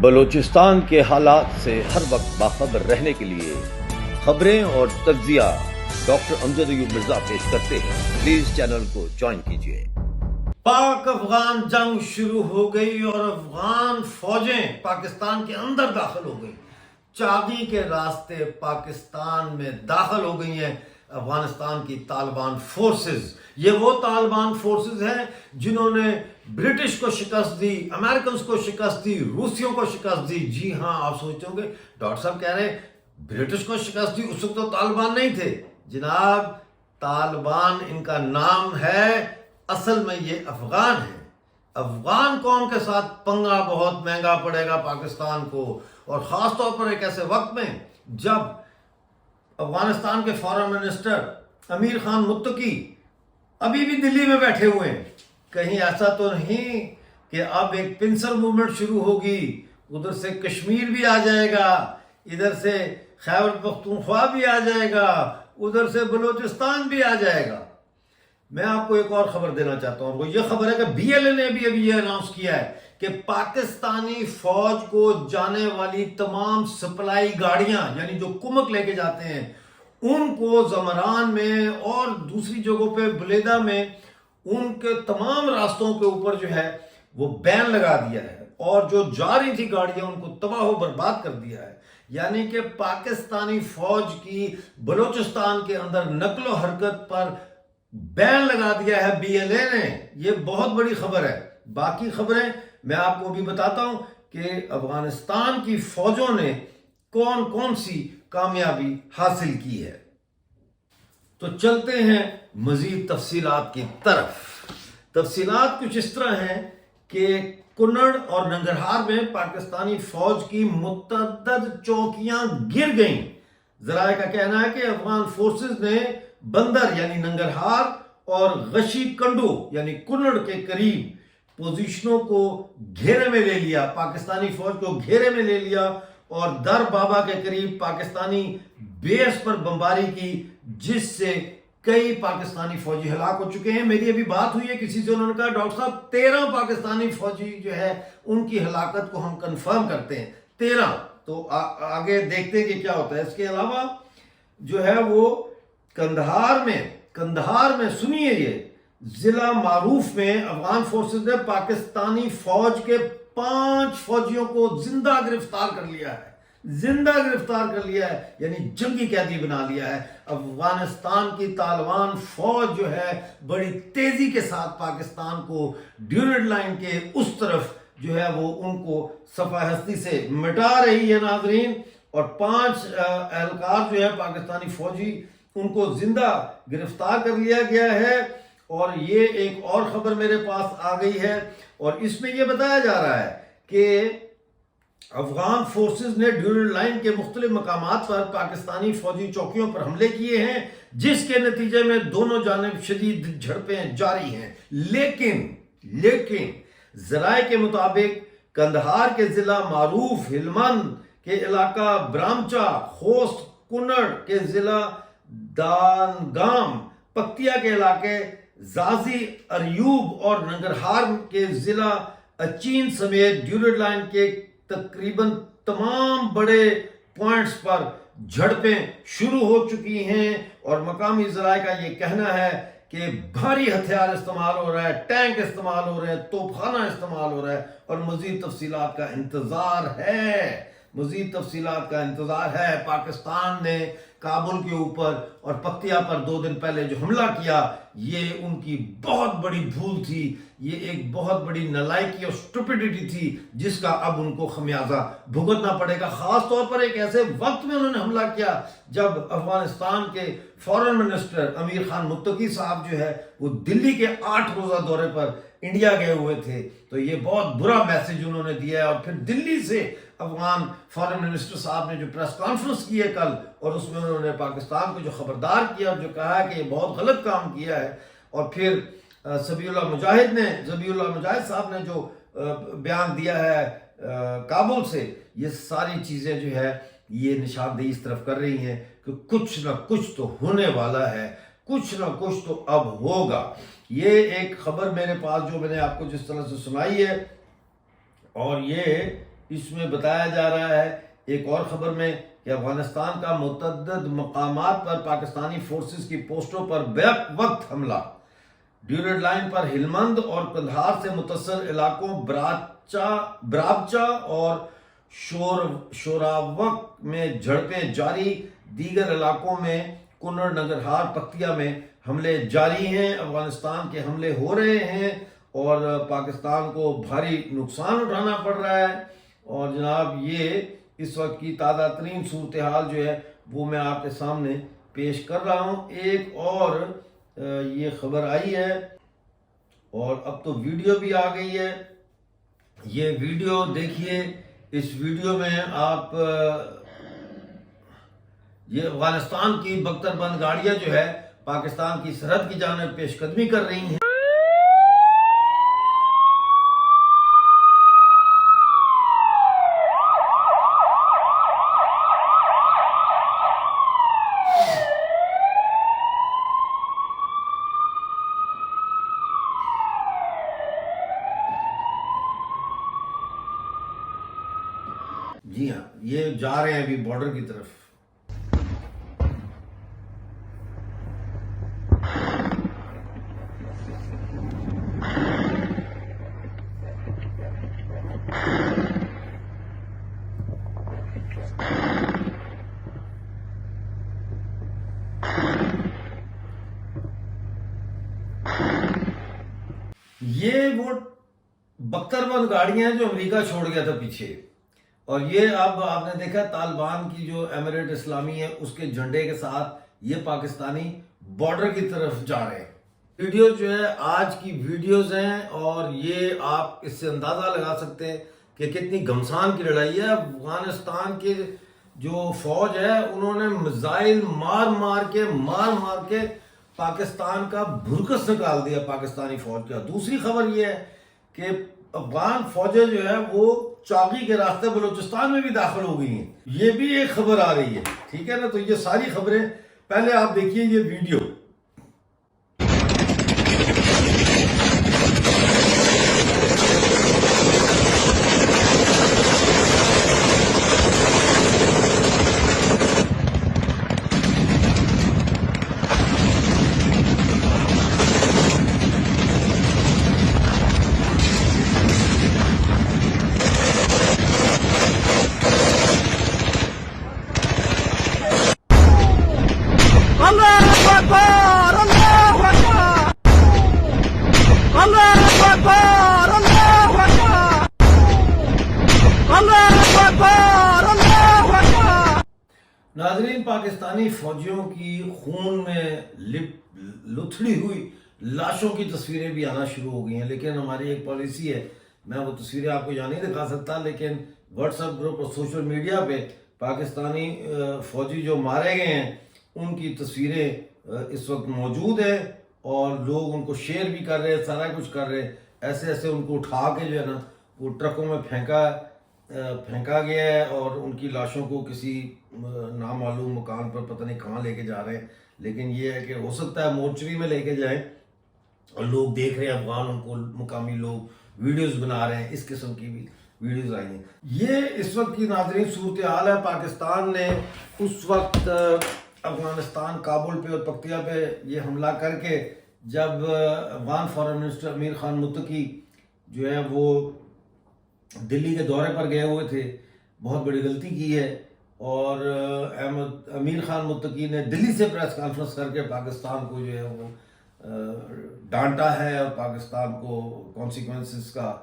بلوچستان کے حالات سے ہر وقت باخبر رہنے کے لیے خبریں اور تجزیہ ڈاکٹر امجد ایوب مرزا پیش کرتے ہیں۔ پلیز چینل کو جوائن کیجیے۔ پاک افغان جنگ شروع ہو گئی اور افغان فوجیں پاکستان کے اندر داخل ہو گئی، چاغی کے راستے پاکستان میں داخل ہو گئی ہیں افغانستان کی طالبان فورسز۔ یہ وہ طالبان فورسز ہیں جنہوں نے برٹش کو شکست دی، امریکنز کو شکست دی، روسیوں کو شکست دی۔ جی ہاں، آپ سوچتے ہوں گے ڈاکٹر صاحب کہہ رہے ہیں برٹش کو شکست دی، اس وقت تو طالبان نہیں تھے۔ جناب، طالبان ان کا نام ہے، اصل میں یہ افغان ہے۔ افغان قوم کے ساتھ پنگا بہت مہنگا پڑے گا پاکستان کو، اور خاص طور پر ایک ایسے وقت میں جب افغانستان کے فارن منسٹر امیر خان متقی ابھی بھی دلی میں بیٹھے ہوئے ہیں۔ کہیں ایسا تو نہیں کہ اب ایک پنسل موومنٹ شروع ہوگی، ادھر سے کشمیر بھی آ جائے گا، ادھر سے خیبر پختونخوا بھی آ جائے گا، ادھر سے بلوچستان بھی آ جائے گا۔ میں آپ کو ایک اور خبر دینا چاہتا ہوں، وہ یہ خبر ہے کہ بی ایل اے نے بھی ابھی یہ اناؤنس کیا ہے کہ پاکستانی فوج کو جانے والی تمام سپلائی گاڑیاں، یعنی جو کمک لے کے جاتے ہیں، ان کو زمران میں اور دوسری جگہوں پہ بلیدہ میں ان کے تمام راستوں کے اوپر جو ہے وہ بین لگا دیا ہے، اور جو جا رہی تھی گاڑیاں ان کو تباہ و برباد کر دیا ہے۔ یعنی کہ پاکستانی فوج کی بلوچستان کے اندر نقل و حرکت پر بین لگا دیا ہے بی ایل اے نے۔ یہ بہت بڑی خبر ہے۔ باقی خبریں میں آپ کو بھی بتاتا ہوں کہ افغانستان کی فوجوں نے کون کون سی کامیابی حاصل کی ہے۔ تو چلتے ہیں مزید تفصیلات کی طرف۔ تفصیلات کچھ اس طرح ہیں کہ کنڑ اور ننگرہار میں پاکستانی فوج کی متعدد چوکیاں گر گئیں۔ ذرائع کا کہنا ہے کہ افغان فورسز نے بندر یعنی ننگرہار اور غشی کنڈو یعنی کنڑ کے قریب پوزیشنوں کو گھیرے میں لے لیا، پاکستانی فوج کو گھیرے میں لے لیا، اور در بابا کے قریب پاکستانی بیس پر بمباری کی، جس سے کئی پاکستانی فوجی ہلاک ہو چکے ہیں۔ میری ابھی بات ہوئی ہے کسی سے، انہوں نے کہا ڈاکٹر صاحب 13 پاکستانی فوجی جو ہے ان کی ہلاکت کو ہم کنفرم کرتے ہیں، 13۔ تو آگے دیکھتے ہیں کہ کیا ہوتا ہے۔ اس کے علاوہ جو ہے وہ کندہار میں سنیے، یہ ضلع معروف میں افغان فورسز نے پاکستانی فوج کے 5 فوجیوں کو زندہ گرفتار کر لیا ہے، یعنی جنگی قیدی بنا لیا ہے۔ افغانستان کی طالبان فوج جو ہے بڑی تیزی کے ساتھ پاکستان کو ڈیورنڈ لائن کے اس طرف جو ہے وہ ان کو صفحہ ہستی سے مٹا رہی ہے ناظرین، اور 5 اہلکار جو ہے پاکستانی فوجی ان کو زندہ گرفتار کر لیا گیا ہے۔ اور یہ ایک اور خبر میرے پاس آ گئی ہے، اور اس میں یہ بتایا جا رہا ہے کہ افغان فورسز نے ڈیورنڈ لائن کے مختلف مقامات پر پاکستانی فوجی چوکیوں پر حملے کیے ہیں، جس کے نتیجے میں دونوں جانب شدید جھڑپیں جاری ہیں۔ لیکن ذرائع کے مطابق کندہار کے ضلع معروف ہلمند کے علاقہ برامچا، خوست کنڑ کے ضلع دانگام، پکتیا کے علاقے زازی اریوب اور ننگرہار کے ضلع اچین سمیت ڈیورنڈ لائن کے تقریباً تمام بڑے پوائنٹس پر جھڑپیں شروع ہو چکی ہیں، اور مقامی ذرائع کا یہ کہنا ہے کہ بھاری ہتھیار استعمال ہو رہا ہے، ٹینک استعمال ہو رہے ہیں، توپ خانہ استعمال ہو رہا ہے، اور مزید تفصیلات کا انتظار ہے۔ پاکستان نے کابل کے اوپر اور پکتیا پر 2 دن پہلے جو حملہ کیا، یہ ان کی بہت بڑی بھول تھی، یہ ایک بہت بڑی نالائکی اور سٹوپیڈیٹی تھی، جس کا اب ان کو خمیازہ بھگتنا پڑے گا۔ خاص طور پر ایک ایسے وقت میں انہوں نے حملہ کیا جب افغانستان کے فارن منسٹر امیر خان متقی صاحب جو ہے وہ دلی کے 8 روزہ دورے پر انڈیا گئے ہوئے تھے۔ تو یہ بہت برا میسج انہوں نے دیا ہے، اور پھر دلی سے افغان فارن منسٹر صاحب نے جو پریس کانفرنس کی ہے کل، اور اس میں انہوں نے پاکستان کو جو خبردار کیا اور جو کہا کہ یہ بہت غلط کام کیا ہے۔ اور پھر ذبیح اللہ مجاہد صاحب نے جو بیان دیا ہے کابل سے، یہ ساری چیزیں جو ہے یہ نشاندہی اس طرف کر رہی ہیں کہ کچھ نہ کچھ تو ہونے والا ہے، کچھ نہ کچھ تو اب ہوگا۔ یہ ایک خبر میرے پاس جو میں نے آپ کو جس طرح سے سنائی ہے، اور یہ اس میں بتایا جا رہا ہے ایک اور خبر میں کہ افغانستان کا متعدد مقامات پر پاکستانی فورسز کی پوسٹوں پر بیک وقت حملہ، ڈیورنڈ لائن پر ہلمند اور قندھار سے متصل علاقوں برابچہ اور شوراوک میں جھڑپیں جاری، دیگر علاقوں میں کنڑ، ننگرہار، پکتیا میں حملے جاری ہیں۔ افغانستان کے حملے ہو رہے ہیں اور پاکستان کو بھاری نقصان اٹھانا پڑ رہا ہے، اور جناب یہ اس وقت کی تازہ ترین صورتحال جو ہے وہ میں آپ کے سامنے پیش کر رہا ہوں۔ ایک اور یہ خبر آئی ہے اور اب تو ویڈیو بھی آ گئی ہے، یہ ویڈیو دیکھیے۔ اس ویڈیو میں آپ یہ افغانستان کی بختر بند گاڑیاں جو ہے پاکستان کی سرحد کی جانب پیش قدمی کر رہی ہیں۔ جی ہاں، یہ جا رہے ہیں ابھی بارڈر کی طرف۔ یہ وہ بختر بند گاڑیاں جو امریکہ چھوڑ گیا تھا پیچھے، اور یہ اب آپ نے دیکھا طالبان کی جو امارت اسلامی ہے اس کے جھنڈے کے ساتھ یہ پاکستانی بارڈر کی طرف جا رہے ہیں۔ ویڈیو جو ہے آج کی ویڈیوز ہیں اور یہ آپ اس سے اندازہ لگا سکتے ہیں کہ کتنی گھمسان کی لڑائی ہے۔ افغانستان کے جو فوج ہے انہوں نے میزائل مار مار کے پاکستان کا بھرکس نکال دیا پاکستانی فوج کا۔ دوسری خبر یہ ہے کہ افغان فوجیں جو ہے وہ چاغی کے راستے بلوچستان میں بھی داخل ہو گئی ہیں، یہ بھی ایک خبر آ رہی ہے، ٹھیک ہے نا۔ تو یہ ساری خبریں پہلے آپ دیکھیے یہ ویڈیو۔ ناظرین، پاکستانی فوجیوں کی خون میں لتھڑی ہوئی لاشوں کی تصویریں بھی آنا شروع ہو گئی ہیں، لیکن ہماری ایک پالیسی ہے، میں وہ تصویریں آپ کو یہاں نہیں دکھا سکتا، لیکن واٹس ایپ گروپ اور سوشل میڈیا پہ پاکستانی فوجی جو مارے گئے ہیں ان کی تصویریں اس وقت موجود ہیں اور لوگ ان کو شیئر بھی کر رہے ہیں، سارا کچھ کر رہے ہیں۔ ایسے ان کو اٹھا کے جو ہے نا وہ ٹرکوں میں پھینکا گیا ہے اور ان کی لاشوں کو کسی نامعلوم مکان پر پتہ نہیں کہاں لے کے جا رہے ہیں، لیکن یہ ہے کہ ہو سکتا ہے مورچری میں لے کے جائیں اور لوگ دیکھ رہے ہیں، افغان ان کو مقامی لوگ ویڈیوز بنا رہے ہیں، اس قسم کی بھی ویڈیوز آئی ہیں۔ یہ اس وقت کی ناظرین صورتحال ہے۔ پاکستان نے اس وقت افغانستان کابل پہ اور پکتیا پہ یہ حملہ کر کے جب افغان فارن منسٹر امیر خان متقی جو ہے وہ دلی کے دورے پر گئے ہوئے تھے، بہت بڑی غلطی کی ہے، اور امیر خان متقی نے دلی سے پریس کانفرنس کر کے پاکستان کو جو ہے وہ ڈانٹا ہے اور پاکستان کو کانسیکوینسز کا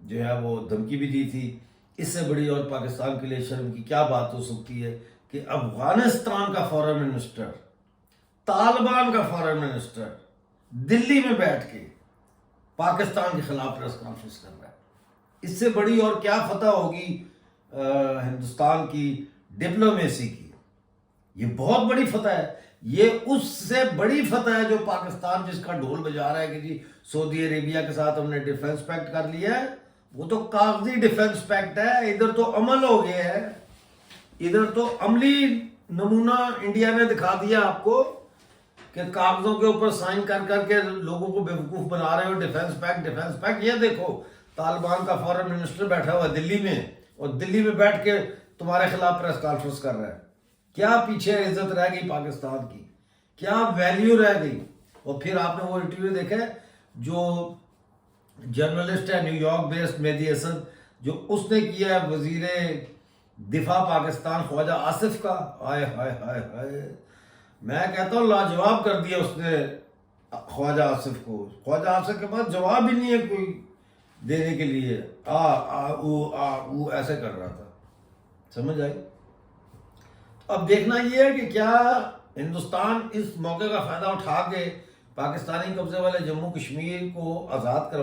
جو ہے وہ دھمکی بھی دی تھی۔ اس سے بڑی اور پاکستان کے لیے شرم کی کیا بات ہو سکتی ہے کہ افغانستان کا فارن منسٹر، طالبان کا فارن منسٹر دلی میں بیٹھ کے پاکستان کے خلاف پریس کانفرنس کر رہا ہے۔ اس سے بڑی اور کیا فتح ہوگی ہندوستان کی ڈپلومیسی کی؟ یہ بہت بڑی فتح ہے۔ یہ اس سے بڑی فتح ہے جو پاکستان جس کا ڈھول بجا رہا ہے کہ جی سعودی عربیہ کے ساتھ ہم نے ڈیفنس پیکٹ کر لیا ہے، وہ تو کاغذی ڈیفنس پیکٹ ہے، ادھر تو عمل ہو گیا ہے، ادھر تو عملی نمونہ انڈیا نے دکھا دیا آپ کو کہ کاغذوں کے اوپر سائن کر کے لوگوں کو بیوقوف بنا رہے ہو۔ ڈیفنس پیکٹ یہ دیکھو، طالبان کا فارن منسٹر بیٹھا ہوا دلی میں، اور دلی میں بیٹھ کے تمہارے خلاف پریس کانفرنس کر رہا ہے. کیا پیچھے عزت رہ گئی پاکستان کی, کیا ویلیو رہ گئی؟ اور پھر آپ نے وہ انٹرویو دیکھا ہے جو جرنلسٹ ہے نیو یارک بیسڈ مہدی حسن, جو اس نے کیا ہے وزیر دفاع پاکستان خواجہ آصف کا. ہائے ہائے ہائے ہائے, میں کہتا ہوں لاجواب کر دیا اس نے خواجہ آصف کو. خواجہ آصف کے پاس جواب ہی نہیں ہے کوئی دینے کے لیے, او ایسے کر رہا تھا. سمجھ آئی؟ اب دیکھنا یہ ہے کہ کیا ہندوستان اس موقع کا فائدہ اٹھا کے پاکستانی قبضے والے جموں کشمیر کو آزاد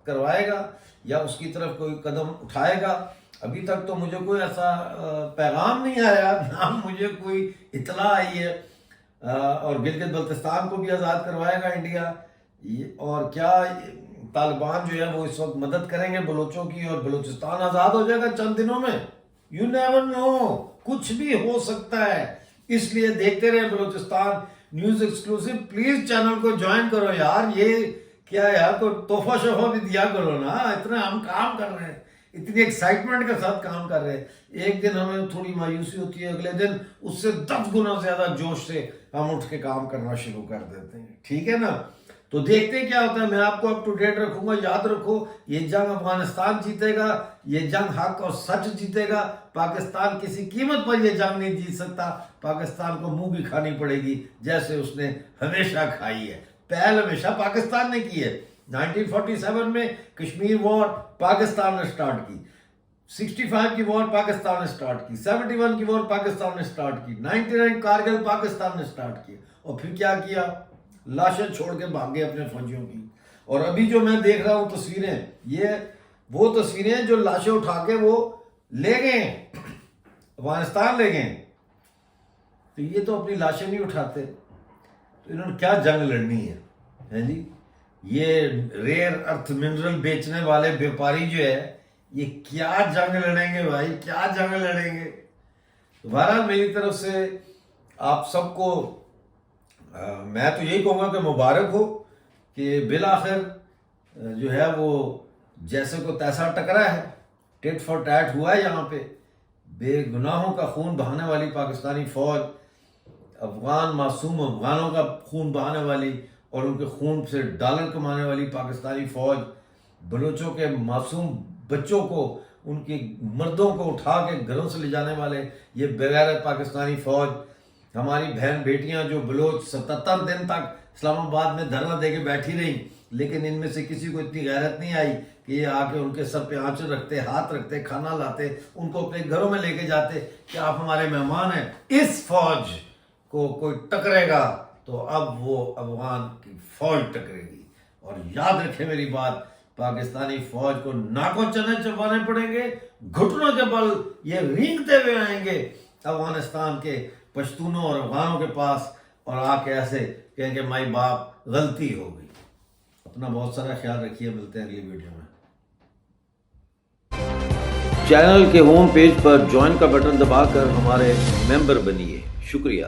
کروائے گا یا اس کی طرف کوئی قدم اٹھائے گا. ابھی تک تو مجھے کوئی ایسا پیغام نہیں آیا, نہ مجھے کوئی اطلاع آئی ہے. اور گلگت بلتستان کو بھی آزاد کروائے گا انڈیا, اور کیا طالبان جو ہے وہ اس وقت مدد کریں گے بلوچوں کی اور بلوچستان آزاد ہو جائے گا چند دنوں میں؟ یو نیور نو, کچھ بھی ہو سکتا ہے. اس لیے دیکھتے رہے Balochistan news exclusive. Please channel کو جوائن کرو یار. یہ کیا یار, کوئی تحفہ شوفہ بھی دیا کرو نا. اتنا ہم کام کر رہے ہیں, اتنی ایکسائٹمنٹ کے ساتھ کام کر رہے ہیں. ایک دن ہمیں تھوڑی مایوسی ہوتی ہے, اگلے دن اس سے 10 گنا زیادہ جوش سے ہم اٹھ کے کام کرنا شروع کر دیتے ہیں. ٹھیک ہے نا؟ تو دیکھتے کیا ہوتا ہے. میں آپ کو اپ ٹو ڈیٹ رکھوں گا. یاد رکھو, یہ جنگ افغانستان جیتے گا, یہ جنگ حق اور سچ جیتے گا. پاکستان کسی قیمت پر یہ جنگ نہیں جیت سکتا. پاکستان کو منہ بھی کھانی پڑے گی جیسے اس نے ہمیشہ کھائی ہے. پہل ہمیشہ پاکستان نے کی ہے. 1947 میں کشمیر وار پاکستان نے سٹارٹ کی, 65 کی وار پاکستان نے سٹارٹ کی, 71 کی وار پاکستان نے سٹارٹ کی, 99 کارگل پاکستان نے سٹارٹ کی. اور پھر کیا کیا؟ لاشیں چھوڑ کے بھاگے اپنے فوجیوں کی. اور ابھی جو میں دیکھ رہا ہوں تصویریں, یہ وہ تصویریں جو لاشیں اٹھا کے وہ لے گئے افغانستان لے گئے. تو یہ تو اپنی لاشیں نہیں اٹھاتے, تو انہوں نے کیا جنگ لڑنی ہے جی؟ یہ ریئر ارتھ منرل بیچنے والے بیوپاری جو ہے, یہ کیا جنگ لڑیں گے بھائی, کیا جنگ لڑیں گے؟ بہرحال میری طرف سے آپ سب کو میں تو یہی کہوں گا کہ مبارک ہو کہ بالآخر جو ہے وہ جیسے کو تیسا ٹکرا ہے, ٹیٹ فار ٹیٹ ہوا ہے. یہاں پہ بے گناہوں کا خون بہانے والی پاکستانی فوج, افغان معصوم افغانوں کا خون بہانے والی اور ان کے خون سے ڈالر کمانے والی پاکستانی فوج, بلوچوں کے معصوم بچوں کو, ان کی مردوں کو اٹھا کے گھروں سے لے جانے والے یہ بغیرت پاکستانی فوج, ہماری بہن بیٹیاں جو بلوچ 77 دن تک اسلام آباد میں دھرنا دے کے بیٹھی رہیں, لیکن ان میں سے کسی کو اتنی غیرت نہیں آئی کہ یہ آ کے ان کے سر پہ آنچل رکھتے, ہاتھ رکھتے, کھانا لاتے, ان کو اپنے گھروں میں لے کے جاتے کہ آپ ہمارے مہمان ہیں. اس فوج کو کوئی ٹکرے گا تو اب وہ افغان کی فوج ٹکرے گی. اور یاد رکھیں میری بات, پاکستانی فوج کو ناکوں چنے چبانے پڑیں گے, گھٹنوں کے بل یہ رینگتے ہوئے آئیں گے افغانستان کے پشتونوں اور افغانوں کے پاس, اور آ کے ایسے کہیں گے مائی باپ غلطی ہو گئی. اپنا بہت سارا خیال رکھیے, ملتے ہیں اگلی ویڈیو میں. چینل کے ہوم پیج پر جوائن کا بٹن دبا کر ہمارے ممبر بنیے. شکریہ.